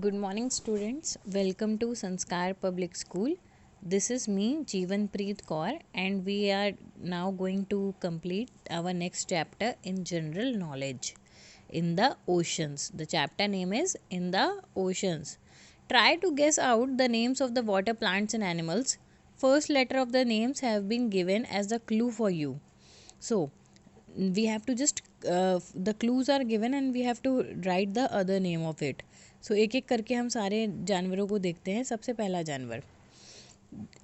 Good morning, students. Welcome to Sanskar Public School. This is me, Jeevanpreet Kaur, and we are now going to complete our next chapter in general knowledge in the oceans. The chapter name is In the Oceans. Try to guess out the names of the water plants and animals. First letter of the names have been given as the clue for you. So, we have to just the clues are given and we have to write the other name of it. So एक एक करके हम सारे जानवरों को देखते हैं. सबसे पहला जानवर,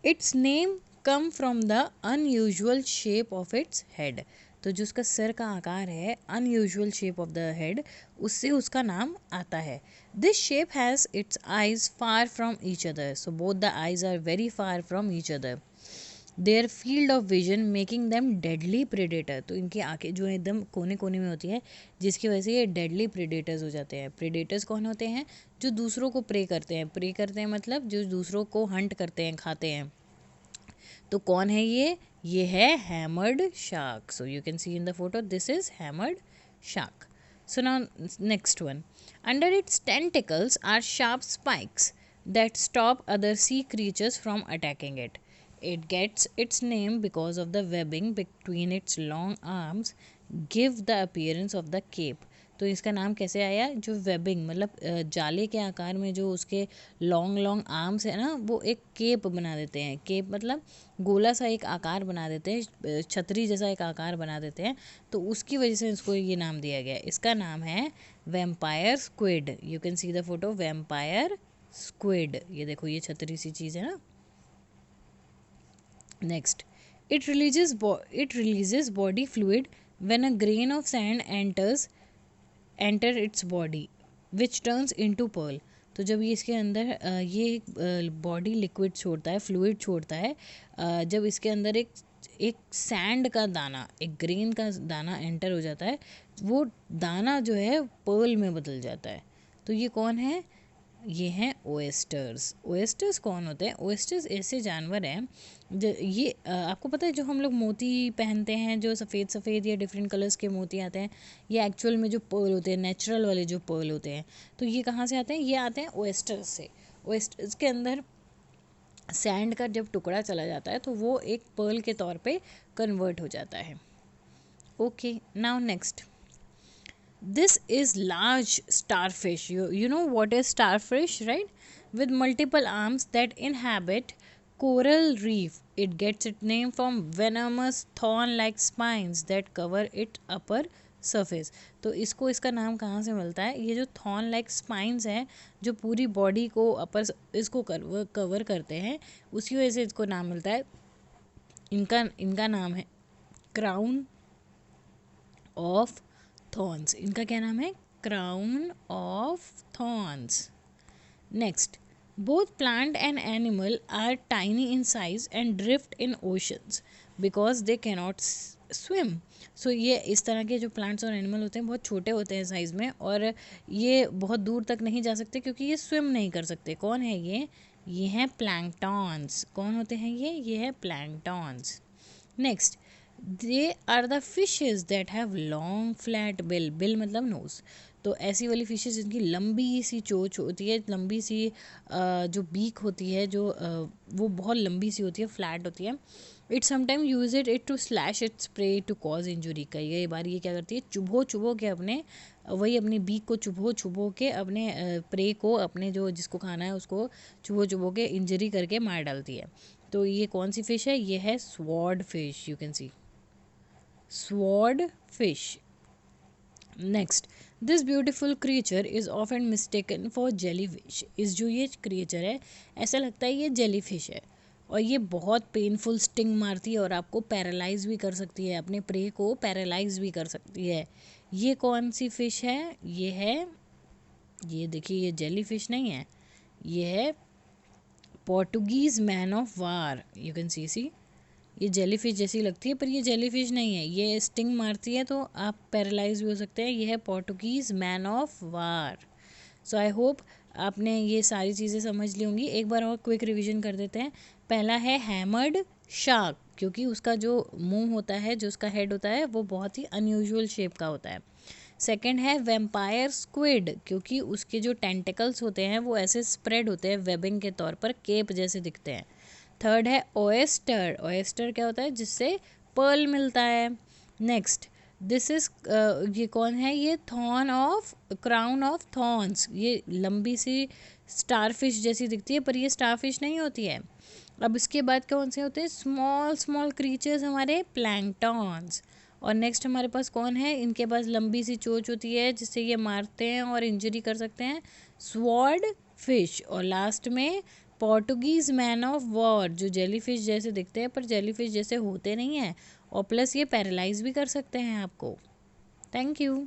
its name come from the unusual shape of its head. तो जो उसका सिर का आकार है, unusual shape of the head, उससे उसका नाम आता है. This shape has its eyes far from each other. So both the eyes are very far from each other. Their field of vision making them deadly predator. तो इनकी आंखें जो है एकदम कोने कोने में होती है, जिसकी वजह से ये डेडली प्रेडेटर्स हो जाते हैं. प्रेडेटर्स कौन होते हैं? जो दूसरों को प्रे करते हैं. प्रे करते हैं मतलब जो दूसरों को हंट करते हैं, खाते हैं. तो कौन है ये है hammerhead shark. So you can see in the photo, this is hammerhead shark. So now next one, under its tentacles are sharp spikes that stop other sea creatures from attacking it. It gets its name because of the webbing between its long arms give the appearance of the cape. तो इसका नाम कैसे आया? जो webbing मतलब जाले के आकार में जो उसके लॉन्ग लॉन्ग आर्म्स है ना, वो एक केप बना देते हैं. केप मतलब गोला सा एक आकार बना देते हैं, छतरी जैसा एक आकार बना देते हैं. तो उसकी वजह से इसको ये नाम दिया गया. इसका नाम है vampire squid. You can see the photo, vampire squid. ये देखो, ये छतरी सी चीज़ है ना. Next, it releases body fluid when a grain of sand enter its body which turns into pearl. तो जब ये इसके अंदर ये बॉडी लिक्विड छोड़ता है, फ्लूइड छोड़ता है, जब इसके अंदर एक सैंड का दाना, एक ग्रेन का दाना एंटर हो जाता है, वो दाना जो है पर्ल में बदल जाता है. तो ये कौन है? ये हैं ओएस्टर्स. ओएस्टर्स कौन होते हैं? ओएस्टर्स ऐसे जानवर हैं ये आपको पता है जो हम लोग मोती पहनते हैं, जो सफ़ेद सफ़ेद या डिफरेंट कलर्स के मोती आते हैं, ये एक्चुअल में जो पर्ल होते हैं, नेचुरल वाले जो पर्ल होते हैं, तो ये कहाँ से आते हैं? ये आते हैं ओएस्टर्स से. ओएस्टर्स के अंदर सैंड का जब टुकड़ा चला जाता है तो वो एक पर्ल के तौर पे कन्वर्ट हो जाता है. Okay, now next, this is large starfish. You know what is starfish, right? With multiple arms that inhabit coral reef. It gets its name from venomous thorn like spines that cover its upper surface. तो इसको इसका नाम कहाँ से मिलता है? ये जो थॉर्न लाइक स्पाइंस हैं जो पूरी बॉडी को अपर इसको कवर करते हैं, उसी वजह से इसको नाम मिलता है. इनका नाम है क्राउन ऑफ थॉर्न्स. इनका क्या नाम है? Crown of thorns. Next, both plant and animal are tiny in size and drift in oceans because they cannot swim. So ये इस तरह के जो प्लांट्स और एनिमल होते हैं बहुत छोटे होते हैं साइज़ में, और ये बहुत दूर तक नहीं जा सकते क्योंकि ये स्विम नहीं कर सकते. कौन है ये हैं प्लैंक्टॉन्स. कौन होते हैं ये है planktons. Next, they are the fishes that have long flat bill. Bill मतलब नोज. तो ऐसी वाली फिशेज जिनकी लंबी सी चोंच होती है, लंबी सी जो बीक होती है, जो वो बहुत लंबी सी होती है, फ्लैट होती है. It sometime use it to slash its prey to cause injury. कई बार ये क्या करती है? चुभो के अपनी बीक को चुभो के अपने प्रे को, अपने जो जिसको खाना है उसको चुभो के इंजरी करके मार डालती है. तो ये कौन सी फिश है? ये है sword fish. You can C swordfish. Next, this beautiful creature is often mistaken for jellyfish. इस जो ये क्रिएचर है, ऐसा लगता है ये जेलीफिश है, और ये बहुत पेनफुल स्टिंग मारती है और आपको पैरालाइज भी कर सकती है, अपने प्रे को पैरालाइज भी कर सकती है. ये कौन सी फिश है? ये देखिए, ये जेलीफिश नहीं है, ये है Portuguese man of war. You can सी ये जेलीफिश जैसी लगती है पर ये जेलीफिश नहीं है. ये स्टिंग मारती है तो आप पैरालाइज भी हो सकते हैं. ये है Portuguese man of war. So I hope आपने ये सारी चीज़ें समझ ली होंगी. एक बार और क्विक रिवीजन कर देते हैं. पहला है हैमर्ड शार्क, क्योंकि उसका जो मुंह होता है, जो उसका हेड होता है, वो बहुत ही अनयूजुअल शेप का होता है. सेकंड है वेम्पायर स्क्विड, क्योंकि उसके जो टेंटिकल्स होते हैं वो ऐसे स्प्रेड होते हैं वेबिंग के तौर पर, केप जैसे दिखते हैं। थर्ड है ओएस्टर, ओएस्टर क्या होता है, जिससे पर्ल मिलता है। नेक्स्ट दिस इज ये कौन है, ये thorn of crown of thorns, ये लंबी सी स्टारफिश जैसी दिखती है पर ये स्टारफिश नहीं होती है। अब इसके बाद कौन से होते हैं, स्मॉल स्मॉल क्रीचर्स हमारे प्लैंकटॉन्स। और नेक्स्ट हमारे पास कौन है, इनके पास लंबी सी चोंच होती है जिससे ये मारते हैं और इंजरी कर सकते हैं, स्वॉर्ड फिश। और लास्ट में पोर्टुगीज मैन ऑफ वॉर, जो जेलीफिश जैसे दिखते हैं पर जेलीफिश जैसे होते नहीं हैं, और प्लस ये पैरालाइज भी कर सकते हैं आपको। Thank you.